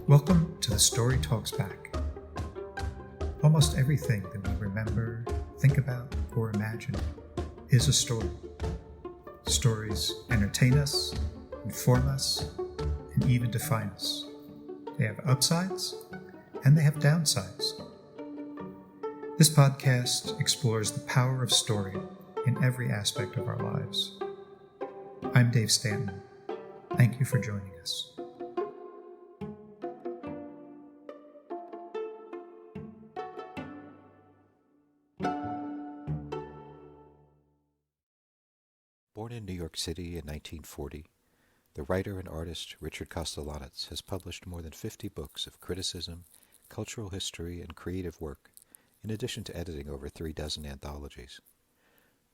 Welcome to The Story Talks Back. Almost everything that we remember, think about, or imagine is a story. Stories entertain us, inform us, and even define us. They have upsides, and they have downsides. This podcast explores the power of story in every aspect of our lives. I'm Dave Stanton. Thank you for joining us. Born in New York City in 1940, the writer and artist Richard Kostelanetz has published more than 50 books of criticism, cultural history, and creative work, in addition to editing over 36 anthologies.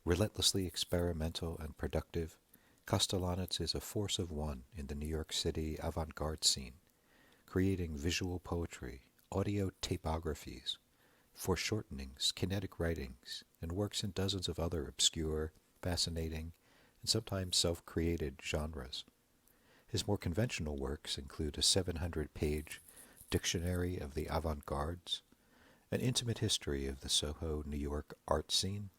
Relentlessly experimental and productive, Kostelanetz is a force of one in the New York City avant-garde scene, creating visual poetry, audiotapographies, foreshortenings, kinetic writings, and works in dozens of other obscure, fascinating, and sometimes self-created genres. His more conventional works include a 700-page dictionary of the avant-gardes, an intimate history of the Soho, New York art scene,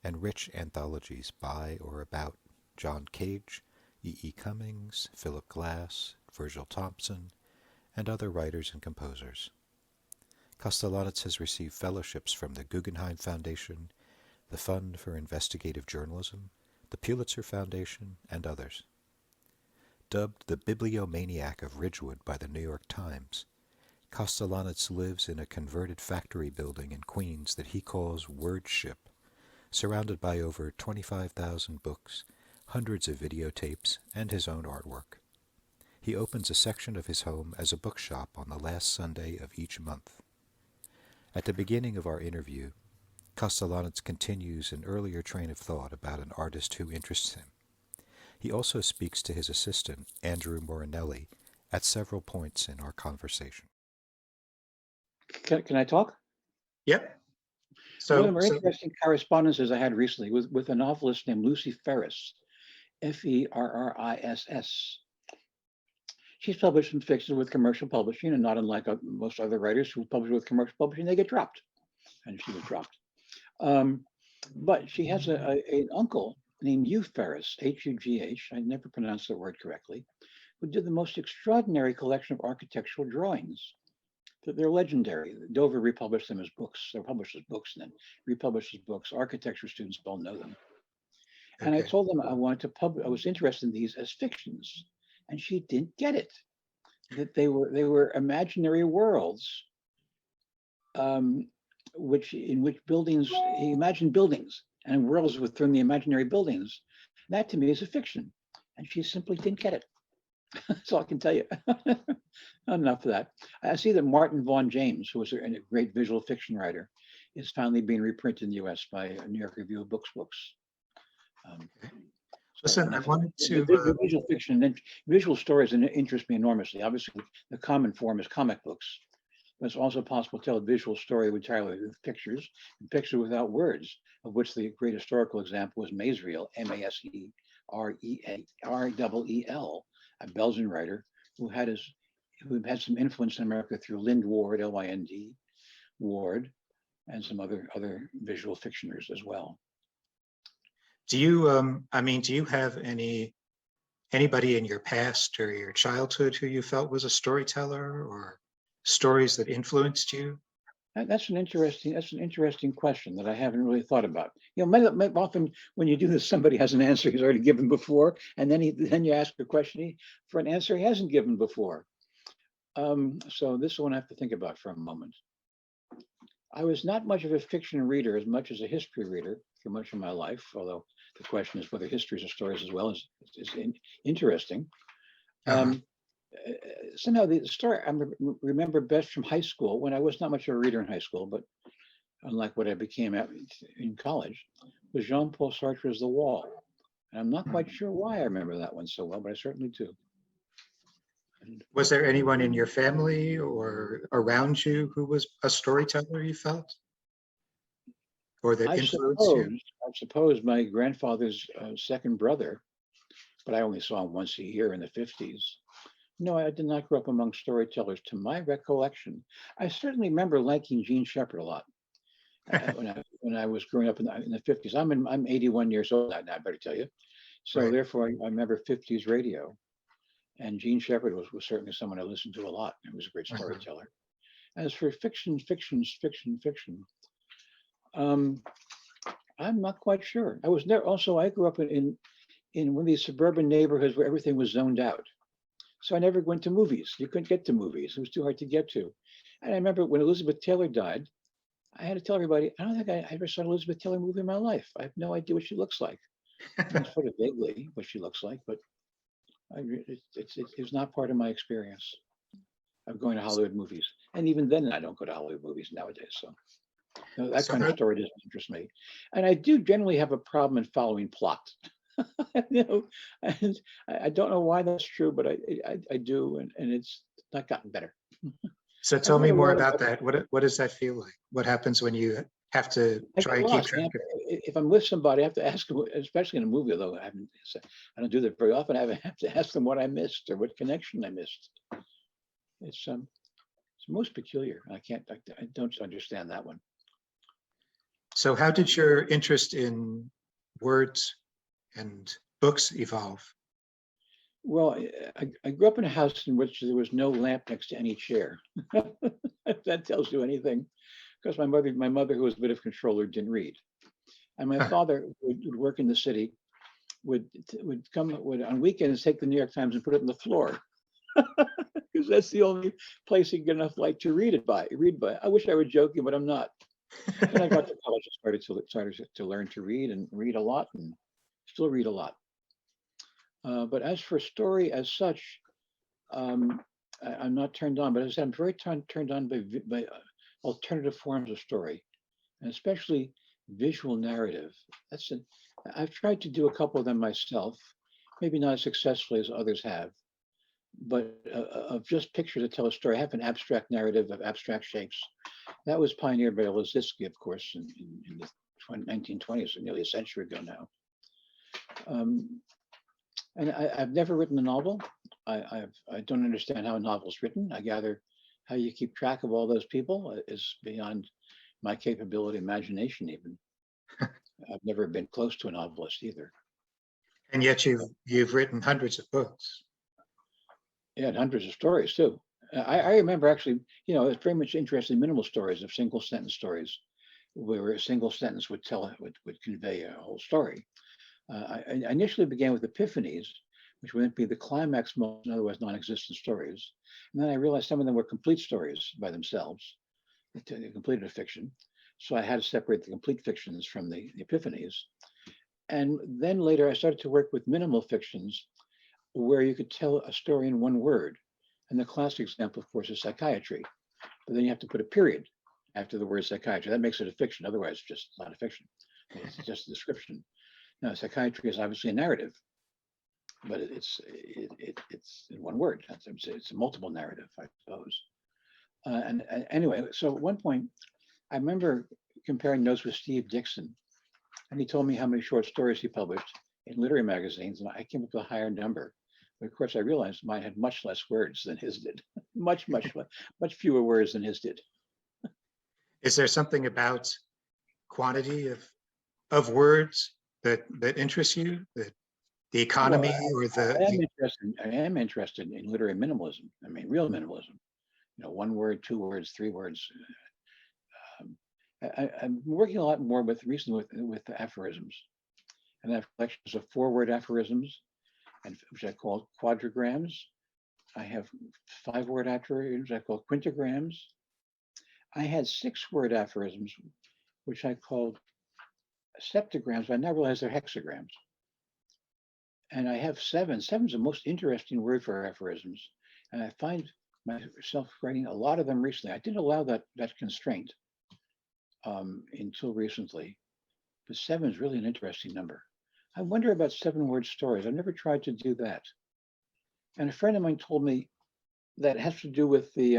and rich anthologies by or about John Cage, E. Cummings, Philip Glass, Virgil Thomson, and other writers and composers. Kostelanetz has received fellowships from the Guggenheim Foundation, the Fund for Investigative Journalism, the Pulitzer Foundation, and others. Dubbed the Bibliomaniac of Ridgewood by the New York Times, Kostelanetz lives in a converted factory building in Queens that he calls Wordship, surrounded by over 25,000 books, hundreds of videotapes, and his own artwork. He opens a section of his home as a bookshop on the last Sunday of each month. At the beginning of our interview, Kostelanetz continues an earlier train of thought about an artist who interests him. He also speaks to his assistant, Andrew Morinelli, at several points in our conversation. Can I talk? Yep. One of the more interesting correspondences I had recently was with a novelist named Lucy Ferris, Ferriss. She's published some fiction with commercial publishing, and not unlike most other writers who publish with commercial publishing, they get dropped, and she was dropped. But she has an uncle named Hugh Ferriss, Hugh. I never pronounced the word correctly, who did the most extraordinary collection of architectural drawings. They're legendary. Dover republished them as books. They're published as books and then republished as books. Architecture students all know them. And I told them I wanted to I was interested in these as fictions, and she didn't get it. That they were imaginary worlds. In which buildings, he imagined buildings and worlds within the imaginary buildings. That to me is a fiction. And she simply didn't get it. That's all I can tell you. Enough of that. I see that Martin Vaughan James, who was a great visual fiction writer, is finally being reprinted in the US by New York Review of Books. Listen, I wanted to... The visual fiction and visual stories interest me enormously. Obviously, the common form is comic books. But it's also possible to tell a visual story entirely with pictures, and pictures without words, of which the great historical example was Masereel, Masereel, a Belgian writer who had some influence in America through Lynd Ward, Lynd Ward, and some other visual fictioners as well. Do you have anybody in your past or your childhood who you felt was a storyteller, or stories that influenced you? That's an interesting question that I haven't really thought about. You know, often when you do this, somebody has an answer he's already given before, and then you ask a question for an answer he hasn't given before. So this one I have to think about for a moment. I was not much of a fiction reader as much as a history reader for much of my life, although the question is whether histories are stories as well is interesting. Somehow the story I remember best from high school, when I was not much of a reader in high school, but unlike what I became in college, was Jean-Paul Sartre's The Wall. And I'm not quite sure why I remember that one so well, but I certainly do. Was there anyone in your family or around you who was a storyteller, you felt? Or that influenced you? I suppose my grandfather's second brother, but I only saw him once a year in the 50s, No, I did not grow up among storytellers. To my recollection, I certainly remember liking Gene Shepherd a lot when I was growing up in the 50s. I'm 81 years old now, I better tell you. So Right. therefore, I remember 50s radio, and Gene Shepherd was certainly someone I listened to a lot. He was a great storyteller. As for fiction, I'm not quite sure. I was there. Also, I grew up in one of these suburban neighborhoods where everything was zoned out. So I never went to movies. You couldn't get to movies. It was too hard to get to. And I remember when Elizabeth Taylor died, I had to tell everybody, I don't think I ever saw an Elizabeth Taylor movie in my life. I have no idea what she looks like. I mean, sort of vaguely what she looks like, but it's not part of my experience of going to Hollywood movies. And even then, I don't go to Hollywood movies nowadays. So that So kind of how, story doesn't interest me. And I do generally have a problem in following plot. And I don't know why that's true, but I do, and it's not gotten better. so I've tell read me a more lot of about that. What does that feel like? What happens when you have to I try get and keep lost. track of If I'm with somebody, I have to ask them, especially in a movie, although I don't do that very often. I have to ask them what I missed or what connection I missed. It's most peculiar. I don't understand that one. So how did your interest in words and books evolve? Well, I grew up in a house in which there was no lamp next to any chair. If that tells you anything, because my mother, who was a bit of a controller, didn't read, and my father would work in the city, would on weekends take the New York Times and put it on the floor, because that's the only place he could get enough light to read by. I wish I were joking, but I'm not. Then I got to college and started to learn to read and read a lot, and still read a lot. But as for story as such, I'm not turned on. But as I said, I'm very turned on by alternative forms of story, and especially visual narrative. I've tried to do a couple of them myself, maybe not as successfully as others have, but of just picture to tell a story. I have an abstract narrative of abstract shapes. That was pioneered by Lozitsky, of course, in the 1920s, nearly a century ago now. And I've never written a novel. I don't understand how a novel's written. I gather how you keep track of all those people is beyond my capability, imagination even. I've never been close to a novelist either. And yet you've written hundreds of books. Yeah, and hundreds of stories too. I remember actually, it's very much interested in minimal stories, of single sentence stories, where a single sentence would convey a whole story. I initially began with epiphanies, which would be the climax moments in otherwise non-existent stories. And then I realized some of them were complete stories by themselves. They completed a fiction. So I had to separate the complete fictions from the epiphanies. And then later I started to work with minimal fictions where you could tell a story in one word. And the classic example, of course, is psychiatry. But then you have to put a period after the word psychiatry. That makes it a fiction. Otherwise, it's just not a fiction. It's just a description. Now, psychiatry is obviously a narrative, but it's in one word. It's a multiple narrative, I suppose. And anyway, so at one point, I remember comparing notes with Steve Dixon, and he told me how many short stories he published in literary magazines, and I came up with a higher number. But of course, I realized mine had much less words than his did, much fewer words than his did. Is there something about quantity of words that interests you? That the economy Well, or I am interested in literary minimalism. I mean, real minimalism. One word, two words, three words. I'm working a lot more recently with aphorisms, and I have collections of 4-word aphorisms, which I call quadrigrams. I have 5-word aphorisms I call quintagrams. I had 6-word aphorisms, which I called septagrams, but I now realize they're hexagrams. And I have 7. 7 is the most interesting word for aphorisms. And I find myself writing a lot of them recently. I didn't allow that constraint until recently, but 7 is really an interesting number. I wonder about 7-word stories. I've never tried to do that. And a friend of mine told me that it has to do with the,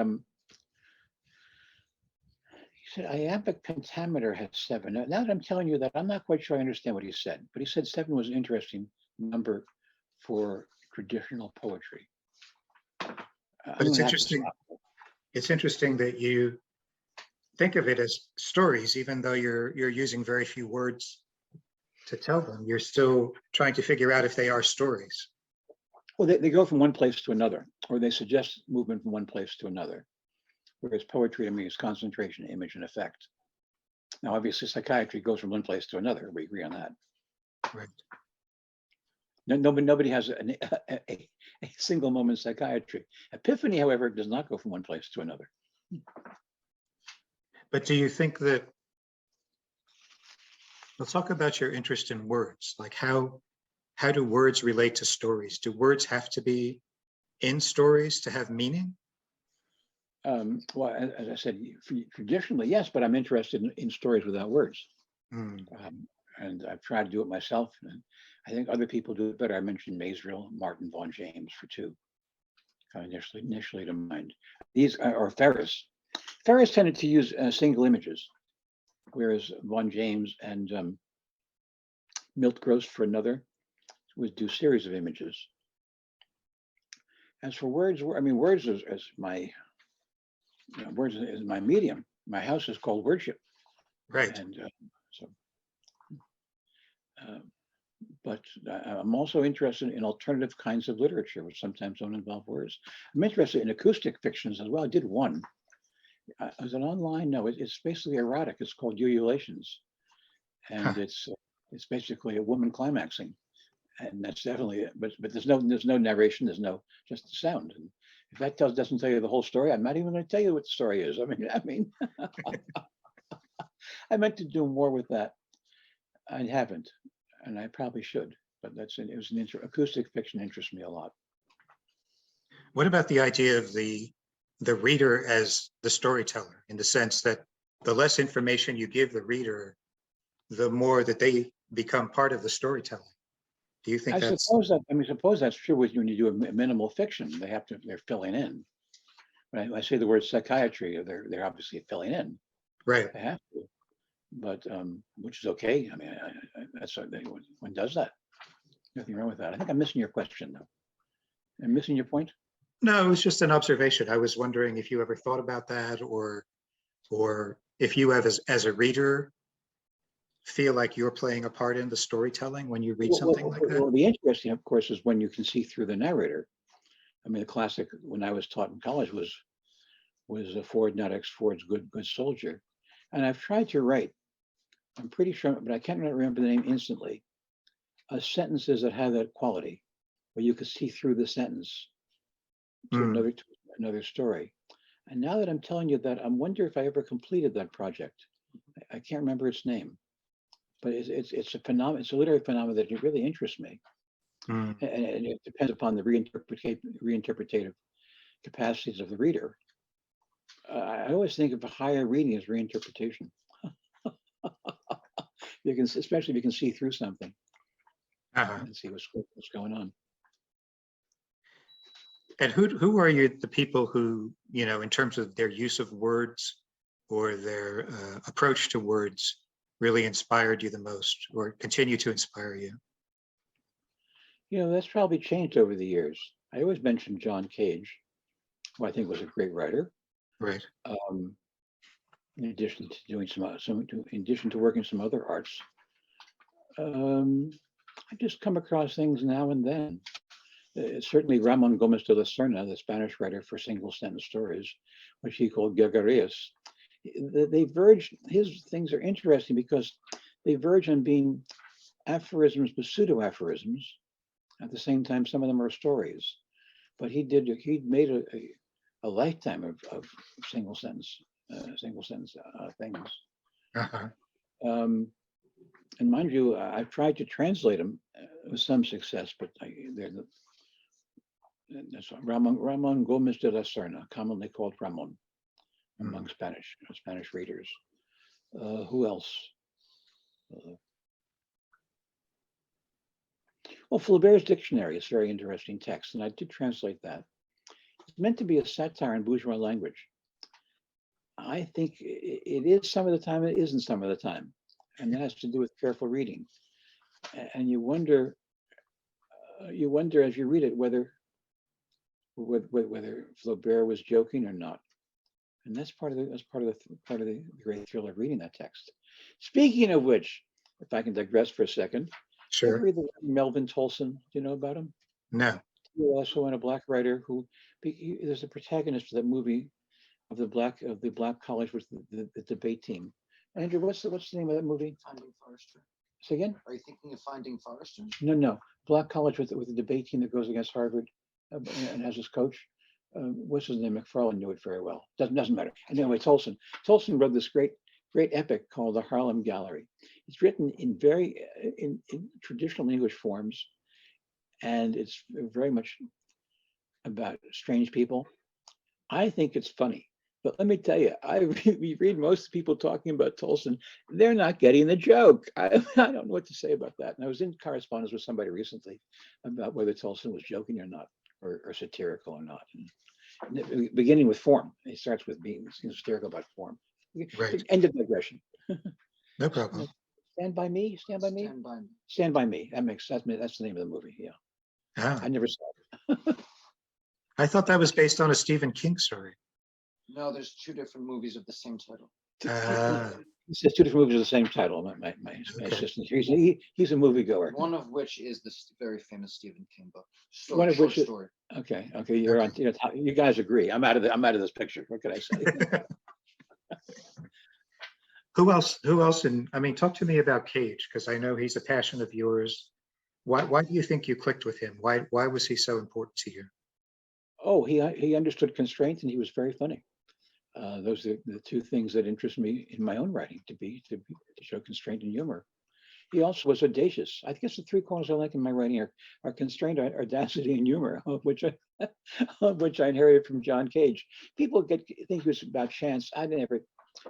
he said iambic pentameter has 7. Now that I'm telling you that, I'm not quite sure I understand what he said, but he said 7 was an interesting number for traditional poetry. But it's interesting. It's interesting that you think of it as stories, even though you're using very few words to tell them. You're still trying to figure out if they are stories. Well, they go from one place to another, or they suggest movement from one place to another. Whereas poetry to me is concentration, image, and effect. Now, obviously, psychiatry goes from one place to another. We agree on that. Right. Nobody has a single moment psychiatry. Epiphany, however, does not go from one place to another. But do you think that, let's talk about your interest in words, like how do words relate to stories? Do words have to be in stories to have meaning? Well, as I said, traditionally, yes, but I'm interested in stories without words. And I've tried to do it myself. And I think other people do it better. I mentioned Maysville, Martin, Vaughan James for two, initially to mind. These are Ferris. Ferris tended to use single images, whereas Vaughan James and Milt Gross for another would do series of images. As for words, I mean, words is my words is my medium. My house is called Wordship, right? And but I'm also interested in alternative kinds of literature, which sometimes don't involve words. I'm interested in acoustic fictions as well. I did one. Is it online? No, it's basically erotic. It's called Ululations, and it's basically a woman climaxing, and that's definitely it. But there's no narration. There's no just the sound. And if that doesn't tell you the whole story, I'm not even going to tell you what the story is. I mean, I meant to do more with that. I haven't, and I probably should. But acoustic fiction interests me a lot. What about the idea of the reader as the storyteller, in the sense that the less information you give the reader, the more that they become part of the storytelling? Do you think suppose that's true when you do a minimal fiction. They're filling in. When I say the word psychiatry, they're obviously filling in. Right. They have to, but which is okay. I mean, that's one does that. Nothing wrong with that. I think I'm missing your question though. I'm missing your point. No, it was just an observation. I was wondering if you ever thought about that, or if you have, as a reader, feel like you're playing a part in the storytelling when you read something like that. Well, the interesting, of course, is when you can see through the narrator. I mean, the classic when I was taught in college was Ford, not X Ford's Good Soldier, and I've tried to write. I'm pretty sure, but I can't remember the name instantly. Sentences that have that quality, where you could see through the sentence to another story. And now that I'm telling you that, I'm wondering if I ever completed that project. I can't remember its name, but it's a phenomenon. It's a literary phenomenon that really interests me, and it depends upon the reinterpretative capacities of the reader. I always think of a higher reading as reinterpretation. Especially if you can see through something and see what's going on. And who are the people who, in terms of their use of words or their approach to words, really inspired you the most, or continue to inspire you? That's probably changed over the years. I always mention John Cage, who I think was a great writer. Right. In addition to doing in addition to working some other arts, I just come across things now and then. Certainly Ramon Gómez de la Serna, the Spanish writer for single sentence stories, which he called Guggenheim. They verge. His things are interesting because they verge on being aphorisms, but pseudo aphorisms. At the same time, some of them are stories. But he made a lifetime of single sentence things. And mind you, I've tried to translate them with some success, but that's Ramon Gómez de la Serna, commonly called Ramon among Spanish readers. Who else? Well, Flaubert's dictionary is a very interesting text, and I did translate that. It's meant to be a satire on bourgeois language. I think it is some of the time, it isn't some of the time. And that has to do with careful reading. And you wonder as you read it whether whether Flaubert was joking or not. And that's part of the great thrill of reading that text. Speaking of which, if I can digress for a second, ever Sure. read the Melvin Tolson? Do you know about him? No. He was also a black writer who there's a protagonist of that movie of the black college with the debate team. Andrew, what's the name of that movie? Finding Forrester. Say again? Are you thinking of Finding Forrester? No. Black college with the debate team that goes against Harvard and has his coach. What's his name? McFarlane knew it very well. Doesn't matter. Anyway, Tolson wrote this great epic called The Harlem Gallery. It's written in very in traditional English forms, and it's very much about strange people. I think it's funny, but let me tell you, we read most people talking about Tolson. They're not getting the joke. I don't know what to say about that. And I was in correspondence with somebody recently about whether Tolson was joking or not, or satirical or not. And beginning with form, he starts with being satirical about form. Right. End of digression. No problem. Stand by Me. Stand by Me. Stand by Me. Stand by Me. That's the name of the movie. Yeah, Ah, I never saw it. I thought that was based on a Stephen King story. No, there's two different movies of the same title. He says two different movies of the same title. My Okay. assistant here. He's a moviegoer. One of which is the very famous Stephen King book. One of which is- story. Okay. You're on. You guys agree. I'm out of this picture. What can I say? Who else? And I mean, talk to me about Cage, because I know he's a passion of yours. Why do you think you clicked with him? Why was he so important to you? Oh, he understood constraint, and he was very funny. Those are the two things that interest me in my own writing: to show constraint and humor. He also was audacious. I guess the three qualities I like in my writing are constraint, audacity, and humor, which I inherited from John Cage. People think it was about chance.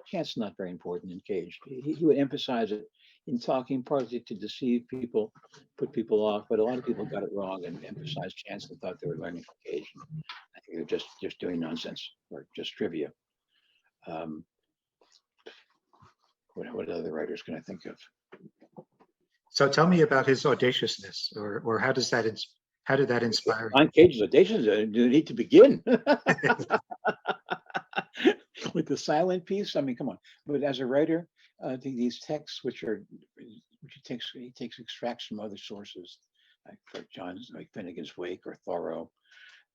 Chance is not very important in Cage. He would emphasize it in talking, partly to deceive people, put people off, but a lot of people got it wrong and emphasized chance and thought they were learning from Cage. I think they're just doing nonsense or just trivia. What other writers can I think of? So tell me about his audaciousness, or how did that inspire you? John Cage's audacious. Do need to begin with the silent piece. I mean, come on. But as a writer, these texts, which he takes extracts from other sources, like Finnegan's Wake or Thoreau.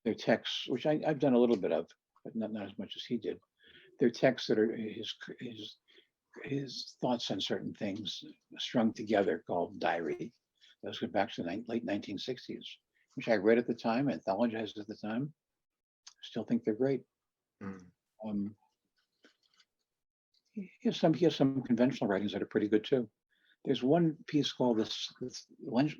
They're texts which I've done a little bit of, but not as much as he did. They're texts that are his thoughts on certain things strung together, called diary. Those go back to the late 1960s, which I read at the time, anthologized at the time. Still think they're great. Mm. He has some conventional writings that are pretty good too. There's one piece called this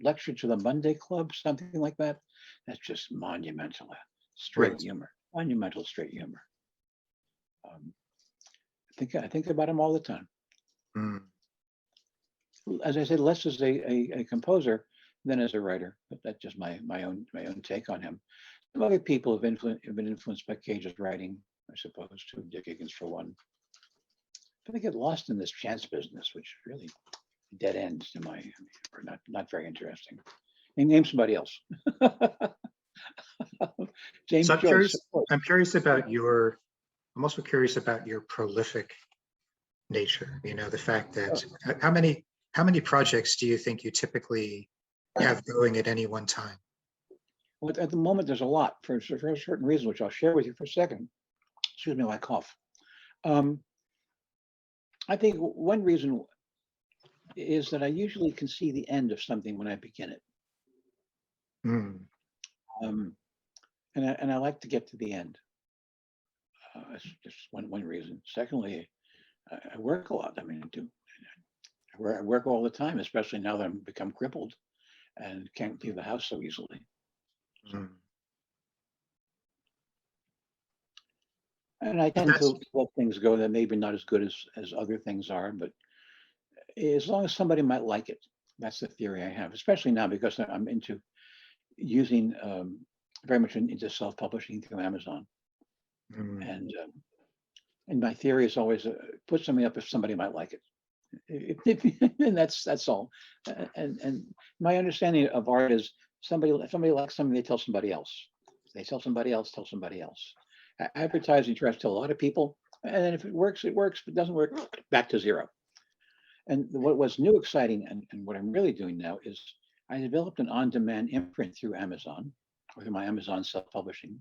Lecture to the Monday Club, something like that. That's just monumental, straight Right. humor, monumental straight humor. I think about him all the time. Mm. As I said, less as a composer than as a writer, but that's just my own take on him. Some other people have been influenced by Cage's writing, I suppose, too. Dick Higgins for one. But they get lost in this chance business, which really dead ends to or not very interesting. Name somebody else. James So Joyce. I'm also curious about your prolific nature. You know, the fact that how many projects do you think you typically have going at any one time? Well, at the moment, there's a lot for a certain reason, which I'll share with you for a second. Excuse me while I cough. I think one reason is that I usually can see the end of something when I begin it. Mm. And I like to get to the end. That's just one reason. Secondly, I work a lot. I mean, I work all the time, especially now that I'm become crippled and can't leave the house so easily. Mm. And I tend to let things go that maybe not as good as other things are, but as long as somebody might like it, that's the theory I have, especially now because I'm into using very much into self-publishing through Amazon. Mm. And my theory is always put something up if somebody might like it. And that's all. And my understanding of art is if somebody likes something, they tell somebody else. They tell somebody else, tell somebody else. Advertising tries to tell a lot of people, and then if it works, it works. If it doesn't work, back to zero. And what's new, exciting, and what I'm really doing now is I developed an on-demand imprint through Amazon, or through my Amazon self-publishing,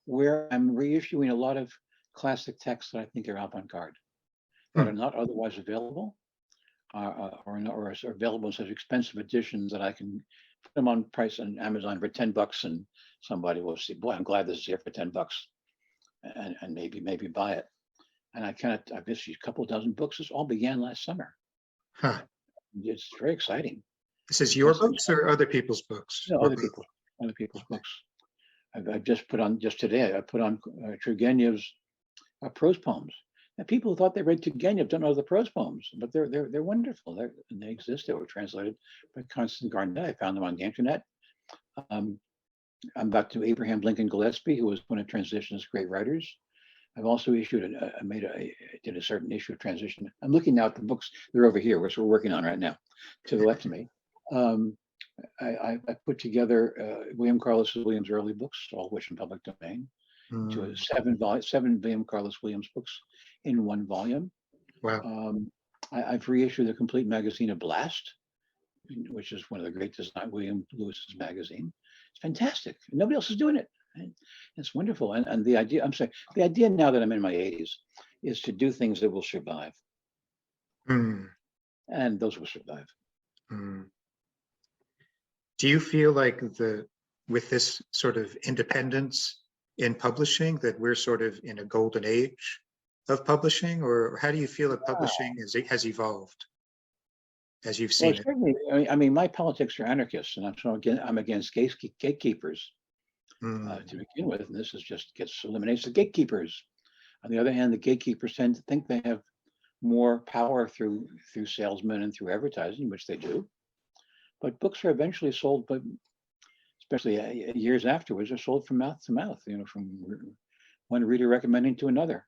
where I'm reissuing a lot of classic texts that I think are avant-garde, that are not otherwise available, or are available in such expensive editions that I can put them on price on Amazon for $10, and somebody will see, boy, I'm glad this is here for $10, and maybe buy it. And I've issued a couple dozen books. This all began last summer. Huh. It's very exciting. This is your books or other people's books? No, other people's books. I've just today, I put on Turgenev's prose poems. And people who thought they read Turgenev don't know the prose poems, but they're wonderful. They exist. They were translated by Constance Garnett. I found them on the internet. I'm about to Abraham Lincoln Gillespie, who was one of Transition's great writers. I've also issued did a certain issue of Transition. I'm looking now at the books. They're over here, which we're working on right now, to the left of me. I put together William Carlos Williams' early books, all of which in public domain, to seven William Carlos Williams books in one volume. Wow. I've reissued the complete magazine of Blast, which is one of the great design, William Lewis's magazine. It's fantastic. Nobody else is doing it. And it's wonderful. And the idea now that I'm in my 80s is to do things that will survive. And those will survive. Do you feel like with this sort of independence in publishing that we're sort of in a golden age of publishing, or how do you feel that publishing has evolved as you've seen it? Certainly, I mean, my politics are anarchists, and I'm against gatekeepers to begin with, and this is just eliminates the gatekeepers. On the other hand, the gatekeepers tend to think they have more power through salesmen and through advertising, which they do. But books are eventually sold, but especially years afterwards, are sold from mouth to mouth. From one reader recommending to another.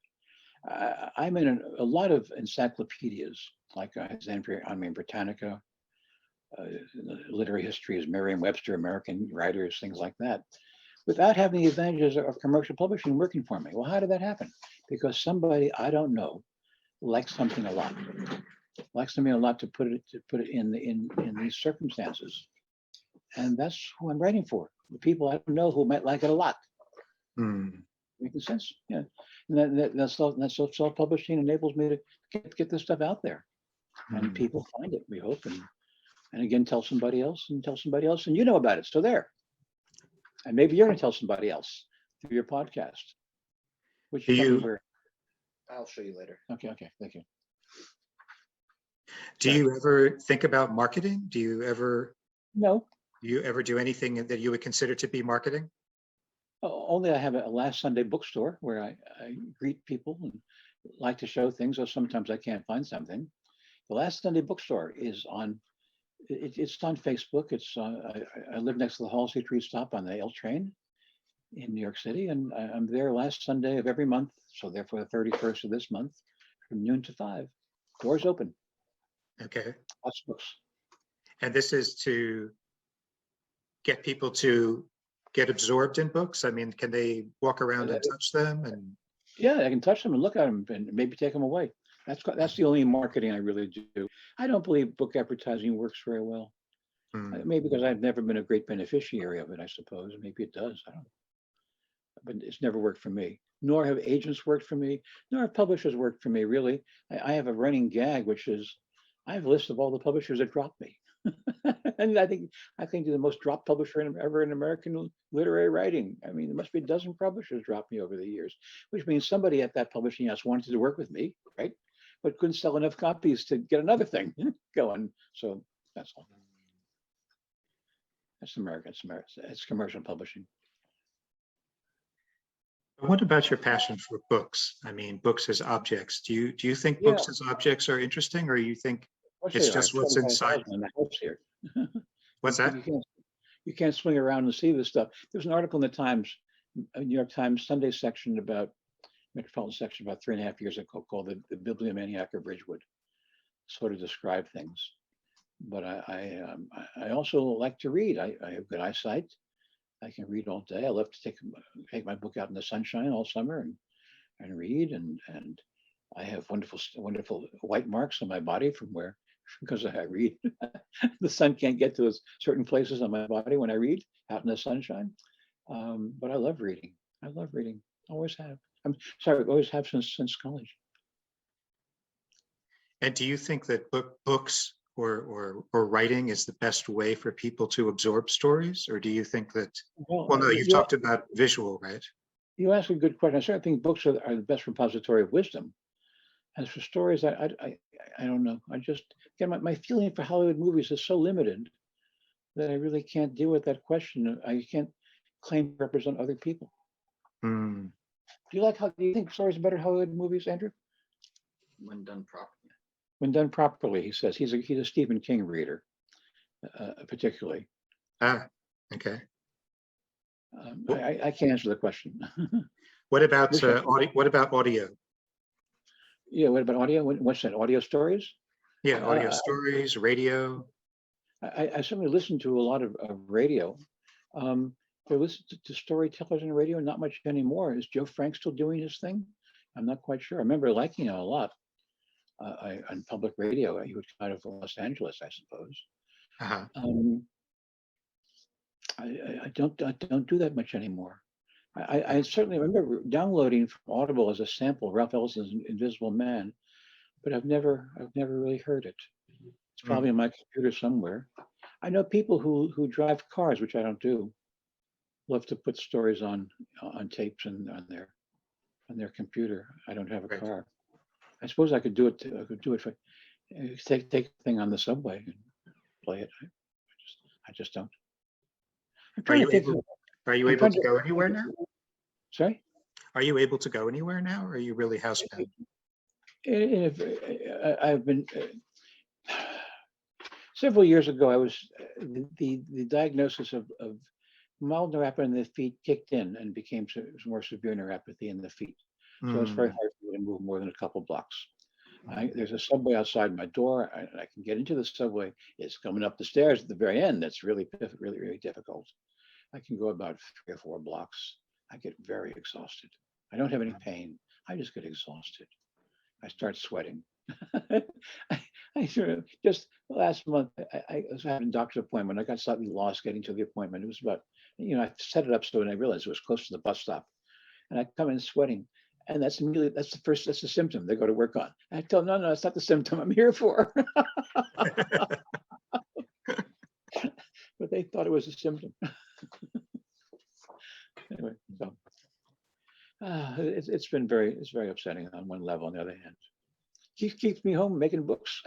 I'm in a lot of encyclopedias, like Alexandria Britannica, literary history is Merriam-Webster, American writers, things like that, without having the advantages of commercial publishing working for me. Well, how did that happen? Because somebody I don't know likes something a lot. Likes something a lot to put it in these circumstances, and that's who I'm writing for. The people I don't know who might like it a lot. Making sense? Yeah. And that's self-publishing enables me to get this stuff out there, and people find it. We hope, and again, tell somebody else, and you know about it. So there, and maybe you're going to tell somebody else through your podcast. Which I'll show you later. Okay. Thank you. Do you ever think about marketing? No. Do you ever do anything that you would consider to be marketing? Only I have a last Sunday bookstore where I greet people and like to show things, or sometimes I can't find something. The last Sunday bookstore is it's on Facebook. I live next to the Halsey Street stop on the L train in New York City, and I'm there last Sunday of every month. So therefore, the 31st of this month, from noon to 5, doors open. Okay. Lots of books. And this is to get people to get absorbed in books? I mean, can they walk around and touch them? And yeah, I can touch them and look at them and maybe take them away. That's the only marketing I really do. I don't believe book advertising works very well. Maybe because I've never been a great beneficiary of it, I suppose. Maybe it does. I don't know. But it's never worked for me. Nor have agents worked for me, nor have publishers worked for me, really. I have a running gag, which is I have a list of all the publishers that dropped me. And I think they're the most dropped publisher ever in American literary writing. I mean, there must be a dozen publishers dropped me over the years, which means somebody at that publishing house wanted to work with me, right? But couldn't sell enough copies to get another thing going. So that's all. That's American. It's commercial publishing. what about your passion for books? I mean, books as objects. Do you think books as objects are interesting, or you think it's just what's inside? In the house here. What's that? You can't swing around and see this stuff. There's an article in the Times, New York Times Sunday section metropolitan section about 3.5 years ago called the Bibliomaniac of Ridgewood. Sort of describe things. But I also like to read. I have good eyesight. I can read all day. I love to take my book out in the sunshine all summer and read. And I have wonderful white marks on my body from where, because I read. The sun can't get to certain places on my body when I read out in the sunshine. But I love reading. I love reading. Always have. I'm sorry, always have since college. And do you think that books or writing is the best way for people to absorb stories? Or do you think that, well, no, you've talked about visual, right? You ask a good question. I certainly think books are the best repository of wisdom. As for stories, I don't know. I just, again, my feeling for Hollywood movies is so limited that I really can't deal with that question. I can't claim to represent other people. Hmm. Do you think stories are better Hollywood movies, Andrew? When done properly. When done properly, he says. He's a Stephen King reader, particularly. Ah, okay. I can't answer the question. What about audio? What about audio? Yeah, what about audio? What's that? Audio stories? Yeah, audio stories, radio. I certainly listen to a lot of radio. I listen to storytellers on radio, not much anymore. Is Joe Frank still doing his thing? I'm not quite sure. I remember liking it a lot on public radio. He would come out of Los Angeles, I suppose. Uh-huh. I don't do that much anymore. I certainly remember downloading from Audible as a sample Ralph Ellison's Invisible Man, but I've never really heard it. It's probably on my computer somewhere. I know people who drive cars, which I don't do, love to put stories on tapes and on their computer. I don't have a car. I suppose I could do it. I could do it for take the thing on the subway and play it. I just don't. Are you able to go anywhere now? Sorry? Are you able to go anywhere now, or are you really housebound? I've been several years ago. I was the diagnosis of mild neuropathy in the feet kicked in and became more severe neuropathy in the feet. So it's very hard for me to move more than a couple blocks. There's a subway outside my door. I can get into the subway. It's coming up the stairs at the very end. That's really difficult. I can go about 3 or 4 blocks. I get very exhausted. I don't have any pain. I just get exhausted. I start sweating. I sort of, just last month, I was having a doctor's appointment. I got slightly lost getting to the appointment. It was about, I set it up so when I realized it was close to the bus stop. And I come in sweating. And that's the symptom they go to work on. I tell them, no, it's not the symptom I'm here for. But they thought it was a symptom. Anyway, so it's very upsetting on one level. On the other hand, keeps me home making books.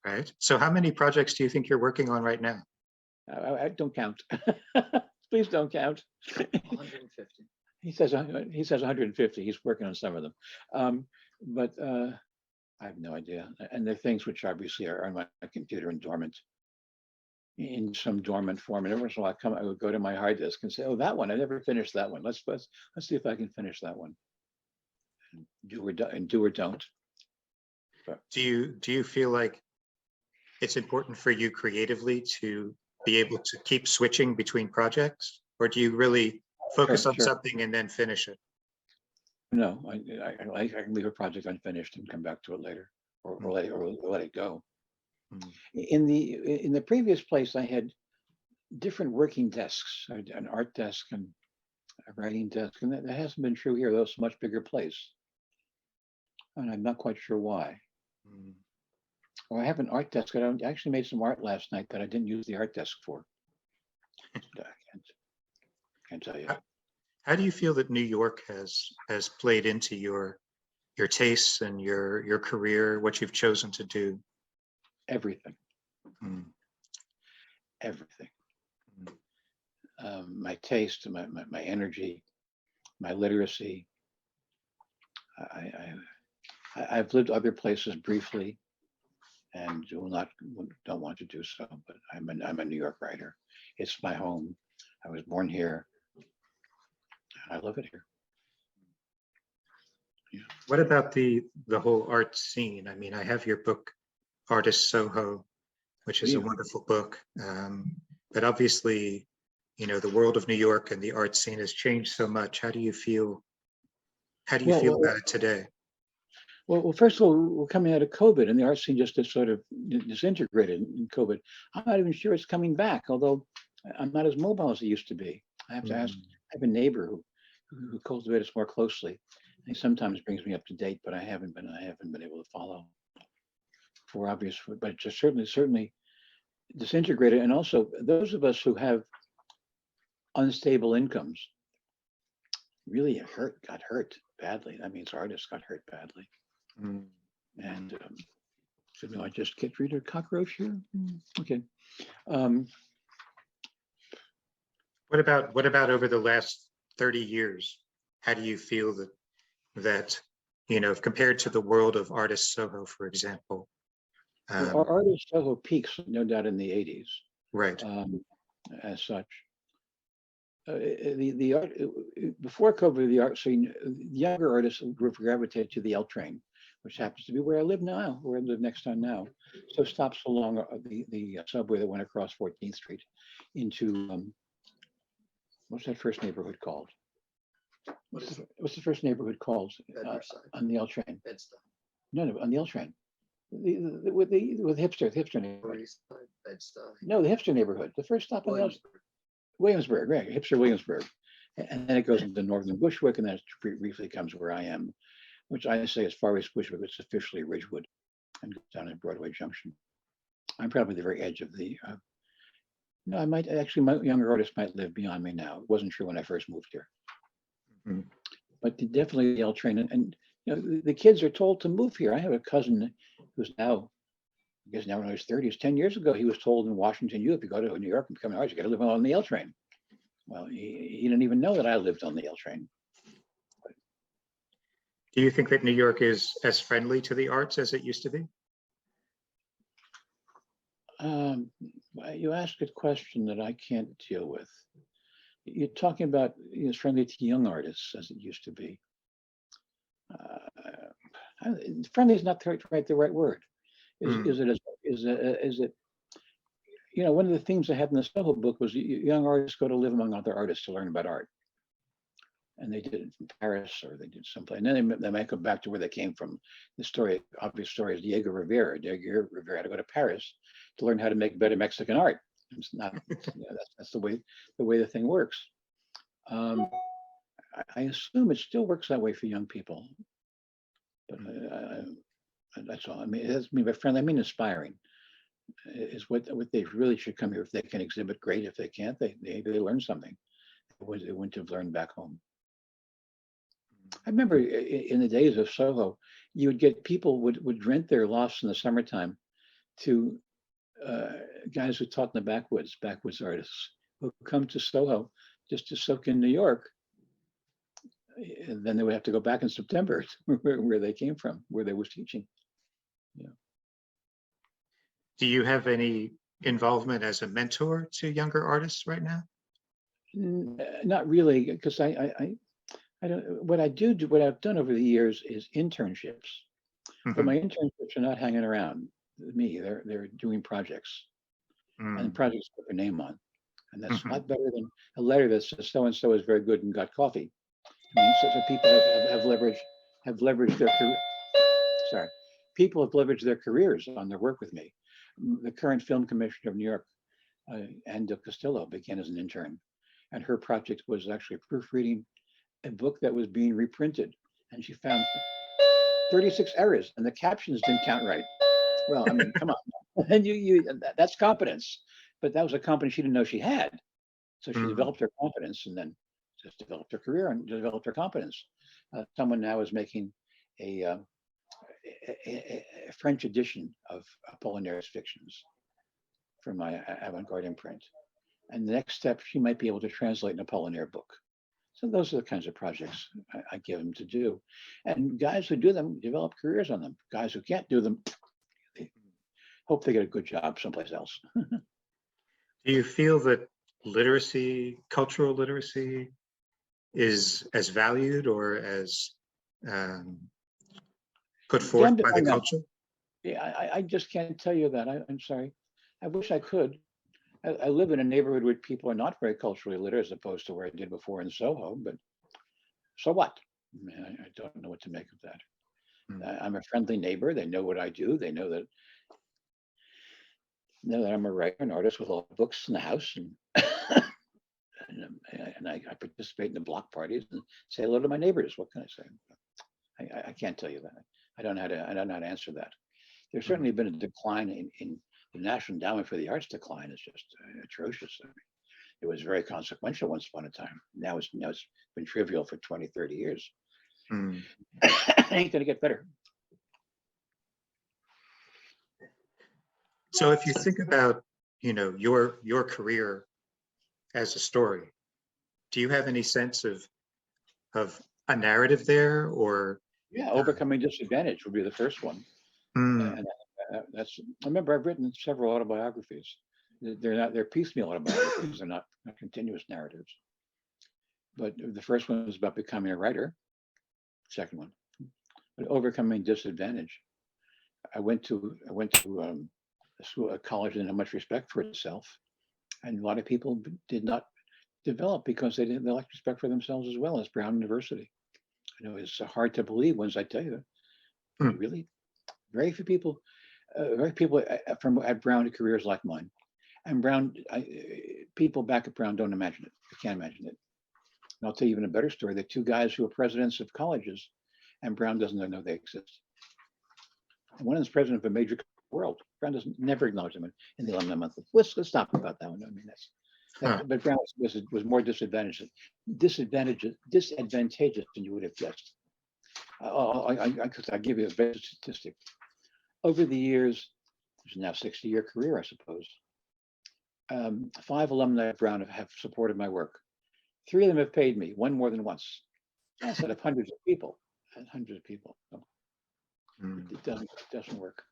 Right. So how many projects do you think you're working on right now? I don't count. Please don't count. 150. He says 150. He's working on some of them, but I have no idea. And they're things which obviously are on my computer and dormant, in some dormant form. And every once in a while, I would go to my hard disk and say, "Oh, that one! I never finished that one. Let's see if I can finish that one." And do or don't. But, do you feel like it's important for you creatively to be able to keep switching between projects, or do you really focus on something and then finish it? No, I can leave a project unfinished and come back to it later, or let it go. In the previous place, I had different working desks. I had an art desk and a writing desk, and that hasn't been true here. Though it's a much bigger place, and I'm not quite sure why. Well, I have an art desk. I actually made some art last night that I didn't use the art desk for. I can't tell you. How do you feel that New York has played into your tastes and your career, what you've chosen to do? Everything. Everything. My taste, my energy, my literacy. I've lived other places briefly, and don't want to do so. But I'm a New York writer. It's my home. I was born here. I love it here. Yeah. What about the whole art scene? I mean, I have your book, Artist Soho, which is a wonderful book. But obviously, the world of New York and the art scene has changed so much. How do you feel Well, about it today? Well, first of all, we're coming out of COVID, and the art scene just sort of disintegrated in COVID. I'm not even sure it's coming back, although I'm not as mobile as it used to be. I have to ask. I have a neighbor who cultivates more closely. And he sometimes brings me up to date, but I haven't been able to follow for obvious. But it's just certainly disintegrated. And also, those of us who have unstable incomes really got hurt badly. That means artists got hurt badly. And so no, I just get rid of cockroach here. Okay. What about over the last 30 years? How do you feel that if compared to the world of artist Soho, for example? Our artist Soho peaks, no doubt, in the 80s. Right. As such, the art before COVID, the art scene, younger artists gravitated to the L train, which happens to be where I live now, where I live next time now. So stops along the subway that went across 14th Street into what's that first neighborhood called? What's the first neighborhood called on the L train? Bed-Stuy. No, on the L train. With the hipster neighborhood. Bed-Stuy. No, the hipster neighborhood. The first stop on the L train. Williamsburg, right? Hipster Williamsburg, and then it goes into northern Bushwick, and then it briefly comes where I am, which I say as far as Bushwick, it's officially Ridgewood, and goes down at Broadway Junction. I'm probably the very edge of the. No, I might actually. My younger artists might live beyond me now. It wasn't true when I first moved here, but definitely the L train, and the kids are told to move here. I have a cousin who's now. I guess now in his 30s, 10 years ago, he was told in Washington, if you go to New York and become an artist, you got to live on the L train. Well, he didn't even know that I lived on the L train. Do you think that New York is as friendly to the arts as it used to be? You ask a question that I can't deal with. You're talking about it's friendly to young artists as it used to be. Friendly is not the right word. Is it? One of the themes I had in the Soho book was young artists go to live among other artists to learn about art, and they did it in Paris or they did someplace, and then they might go back to where they came from. The obvious story is Diego Rivera. Diego Rivera had to go to Paris to learn how to make better Mexican art. It's not. That's the way the thing works. I assume it still works that way for young people, but that's all. I mean, that's me by friendly. I mean, inspiring is what they really should come here. If they can exhibit, great. If they can't, they learn something they wouldn't have learned back home. I remember in the days of Soho, you would get people would rent their lofts in the summertime to guys who taught in the backwoods artists who come to Soho just to soak in New York. And then they would have to go back in September where they came from, where they was teaching. Yeah. Do you have any involvement as a mentor to younger artists right now? Not really, because I don't. What I've done over the years is internships, but my internships are not hanging around me. They're doing projects, and the projects put their name on, and that's a lot better than a letter that says so and so is very good and got coffee. I mean, so people have leveraged their career. Sorry, people have leveraged their careers on their work with me. The current film commissioner of New York, Ann Costello, began as an intern, and her project was actually proofreading a book that was being reprinted, and she found 36 errors, and the captions didn't count right. Well, I mean, come on, and that's competence, but that was a competence she didn't know she had. So she developed her competence, and then just developed her career and developed her competence. Someone now is making a French edition of Apollinaire's fictions for my avant-garde imprint. And the next step, she might be able to translate an Apollinaire book. So those are the kinds of projects I give them to do. And guys who do them develop careers on them. Guys who can't do them, they hope they get a good job someplace else. Do you feel that literacy, cultural literacy, is as valued or as put forth by the culture? Yeah, I just can't tell you that. I'm sorry. I wish I could. I live in a neighborhood where people are not very culturally literate, as opposed to where I did before in Soho. But so what? I mean, I don't know what to make of that. I'm a friendly neighbor. They know what I do. They know that I'm a writer, an artist with a lot of books in the house, and and I participate in the block parties and say hello to my neighbors. What can I say? I can't tell you that. I don't know how to answer that. There's certainly been a decline in the National Endowment for the Arts. Decline is just atrocious. I mean, it was very consequential once upon a time. Now it's been trivial for 20, 30 years. Mm. It ain't gonna get better. So if you think about, your career as a story, do you have any sense of a narrative there, or? Yeah, overcoming disadvantage would be the first one. And that's, I remember I've written several autobiographies. They're piecemeal autobiographies. They're not continuous narratives. But the first one was about becoming a writer. Second one, but overcoming disadvantage. I went to a college that didn't have much respect for itself, and a lot of people did not develop because they lacked respect for themselves as well as Brown University. I know it's hard to believe once I tell you, but really, very few people from at Brown had careers like mine. And Brown, people back at Brown don't imagine it. They can't imagine it. And I'll tell you even a better story. The two guys who are presidents of colleges, and Brown doesn't know they exist. And one is president of a major world. Brown doesn't never acknowledge them in the alumni monthly. Let's stop about that one. I mean, but Brown was more disadvantageous than you would have guessed. I'll give you a basic statistic. Over the years, which is now a 60-year career, I suppose, 5 alumni of Brown have supported my work. 3 of them have paid me, one more than once. That's out of hundreds of people. So it doesn't work.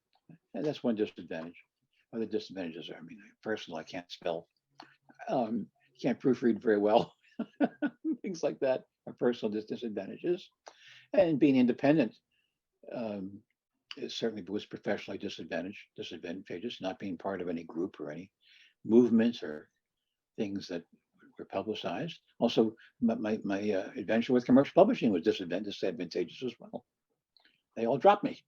And that's one disadvantage. Other disadvantages are, I mean, personally, I can't spell, can't proofread very well. Things like that are personal disadvantages. And being independent, it certainly was professionally disadvantageous, not being part of any group or any movements or things that were publicized. Also, my adventure with commercial publishing was disadvantageous as well. They all dropped me.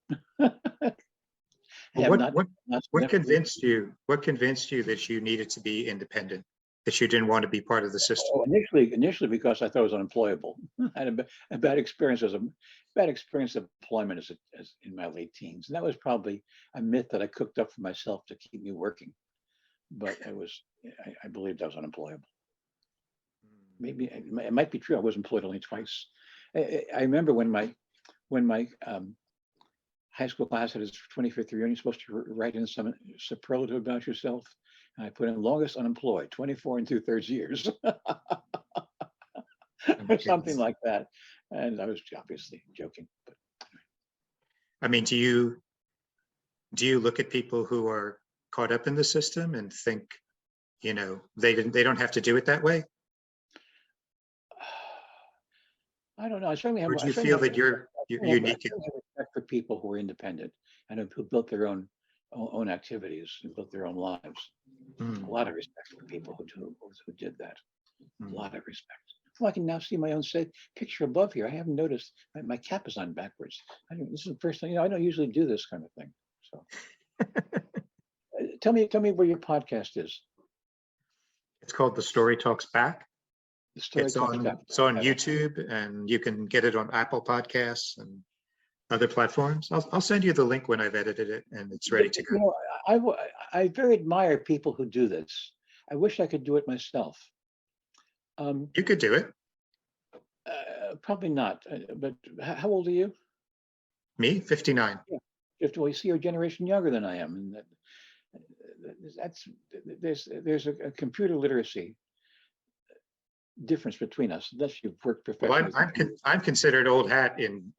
What convinced you? What convinced you that you needed to be independent? That you didn't want to be part of the system? Oh, initially because I thought it was unemployable. I had a bad experience of employment as in my late teens, and that was probably a myth that I cooked up for myself to keep me working. But I believed I was unemployable. Maybe it might be true. I was employed only twice. I remember when my high school class had its 25th reunion, you're supposed to write in some superlative about yourself. And I put in longest unemployed, 24 and 2/3 years. Or something like that. And I was obviously joking. But I mean, do you look at people who are caught up in the system and think, they don't have to do it that way? I don't know. I certainly have. Or do you feel that you're unique? I have respect for people who are independent and who built their own activities and built their own lives. A lot of respect for people who did that. A lot of respect. Well, I can now see my own picture above here. I haven't noticed my cap is on backwards. This is the first thing. I don't usually do this kind of thing. So, tell me where your podcast is. It's called The Story Talks Back. It's on YouTube, and you can get it on Apple Podcasts and other platforms. I'll send you the link when I've edited it and it's ready to go. I very admire people who do this. I wish I could do it myself. You could do it. Probably not. But how old are you? Me, 59. Yeah. Well, you see, you're a generation younger than I am, and there's a computer literacy difference between us, unless you've worked professionally. Well, I'm considered old hat in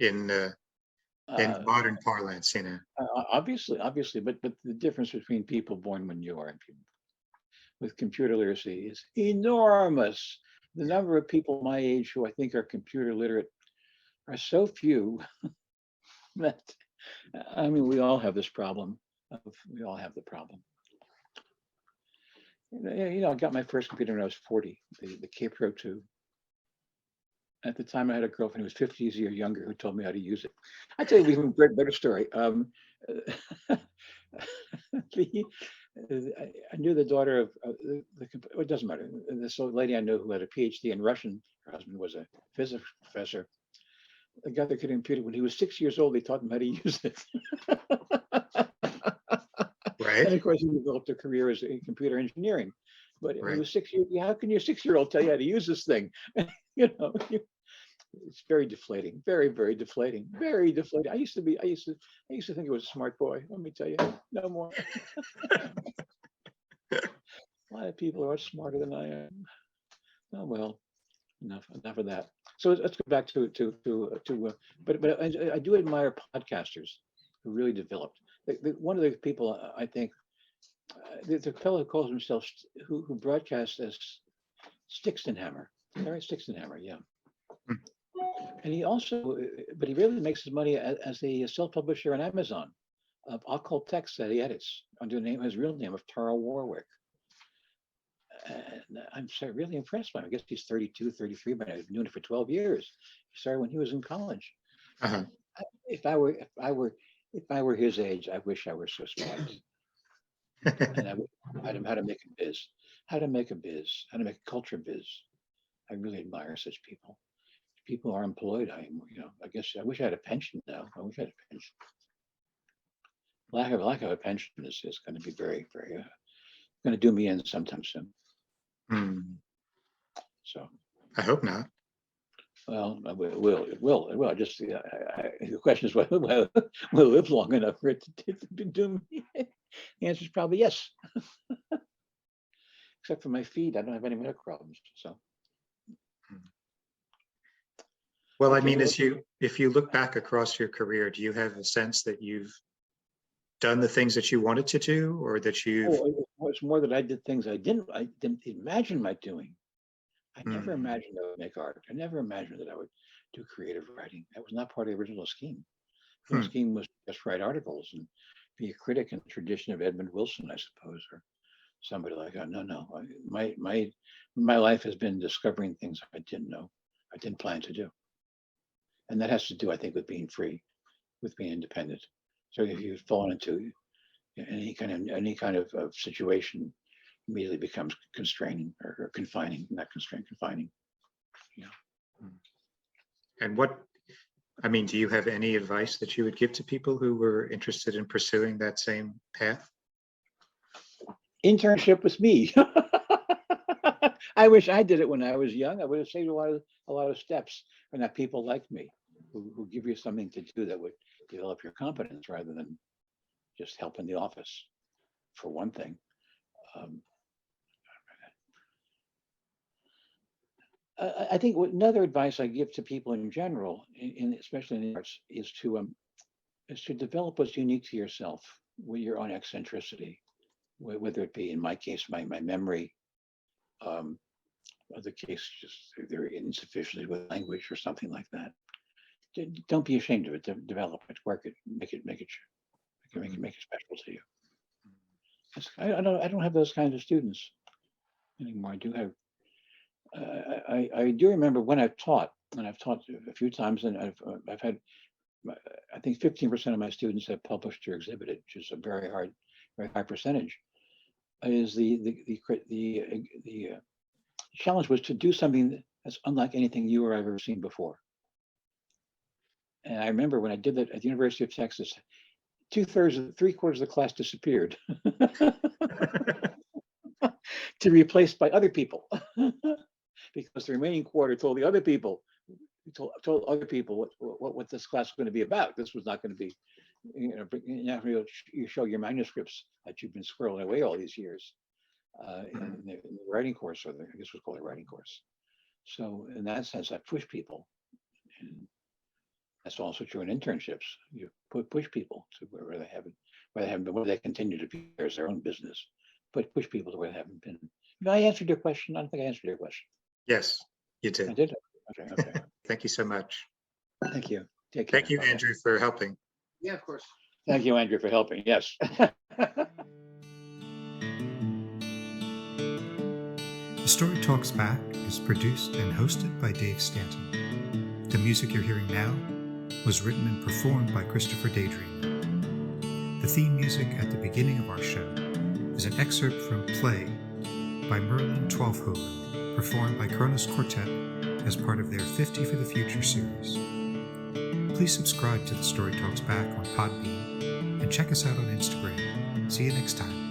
modern parlance, Obviously, but the difference between people born when you are and people with computer literacy is enormous. The number of people my age who I think are computer literate are so few that, I mean, we all have this problem. We all have the problem. I got my first computer when I was 40, the K-Pro 2. At the time, I had a girlfriend who was 50 years younger who told me how to use it. I tell you an even better story. I knew the daughter of it doesn't matter. This old lady I knew who had a PhD in Russian. Her husband was a physics professor. They got their kid a computer when he was 6 years old. They taught him how to use it. Right. And of course, he developed a career as in computer engineering. But when he Right. was 6 years, how can your 6-year-old tell you how to use this thing? It's very deflating, very, very deflating, very deflating. I used to think it was a smart boy. Let me tell you, no more. A lot of people are much smarter than I am. Oh well, enough of that. So let's go back but I do admire podcasters who really developed. One of the people I think, the fellow who calls himself, who broadcasts as Stixenhammer. All right, Stixenhammer, yeah. And he also, but he really makes his money as a self-publisher on Amazon of occult texts that he edits under his real name of Tara Warwick. And I'm really impressed by him. I guess he's 32, 33, but I've known it for 12 years. He started when he was in college. Uh-huh. If I were his age, I wish I were so smart. And I'd know how to make a biz, how to make a culture biz. I really admire such people. People are employed. I guess I wish I had a pension now. I wish I had a pension. Lack of a pension is going to be very, very going to do me in sometime soon. So I hope not. well, it will. Just the question is whether we'll live long enough for it to do me. The answer is probably yes. Except for my feet, I don't have any medical problems. So. Well, I Okay, mean, well, if you look back across your career, do you have a sense that you've done the things that you wanted to do, or that you've? It's more that I did things I didn't imagine my doing. I never Hmm. imagined I would make art. I never imagined that I would do creative writing. That was not part of the original scheme. The Hmm. scheme was just write articles and be a critic in the tradition of Edmund Wilson, I suppose, or somebody like that. No. My life has been discovering things I didn't know, I didn't plan to do. And that has to do, I think, with being free, with being independent. So if you've fallen into any kind of situation, immediately becomes constraining or confining, not constrained, confining. And do you have any advice that you would give to people who were interested in pursuing that same path? Internship with me. I wish I did it when I was young. I would have saved a lot of steps, and that people like me who give you something to do that would develop your competence rather than just help in the office, for one thing. I think another advice I give to people in general, especially in the arts, is to develop what's unique to yourself with your own eccentricity, whether it be, in my case, my memory, other case, just their insufficiency with language or something like that. Don't be ashamed of it. Develop it, work it, make it special to you. I don't have those kinds of students anymore. I do have. I do remember when I've taught, and I've taught a few times, and I've had, I think 15% of my students have published or exhibited, which is a very high percentage. Is the challenge was to do something that's unlike anything you or I've ever seen before. And I remember when I did that at the University of Texas, 3/4 of the class disappeared to be replaced by other people. Because the remaining quarter told other people what this class was going to be about. This was not going to be, you show your manuscripts that you've been squirreling away all these years in the writing course, or I guess we'll call it writing course. So in that sense, I push people, and that's also true in internships. You push people to where they haven't been, where they continue to be as their own business, but push people to where they haven't been. I answered your question. I don't think I answered your question. Yes, you I did. did. Okay. Thank you so much. Thank you. Take care. Thank you, Bye-bye. Andrew, for helping. Yeah, of course. Thank you, Andrew, for helping. Yes. The Story Talks Back is produced and hosted by Dave Stanton. The music you're hearing now was written and performed by Christopher Daydream. The theme music at the beginning of our show is an excerpt from Play by Merlin Twelfhoven, performed by Kronos Quartet as part of their 50 for the Future series. Please subscribe to The Story Talks Back on Podbean and check us out on Instagram. See you next time.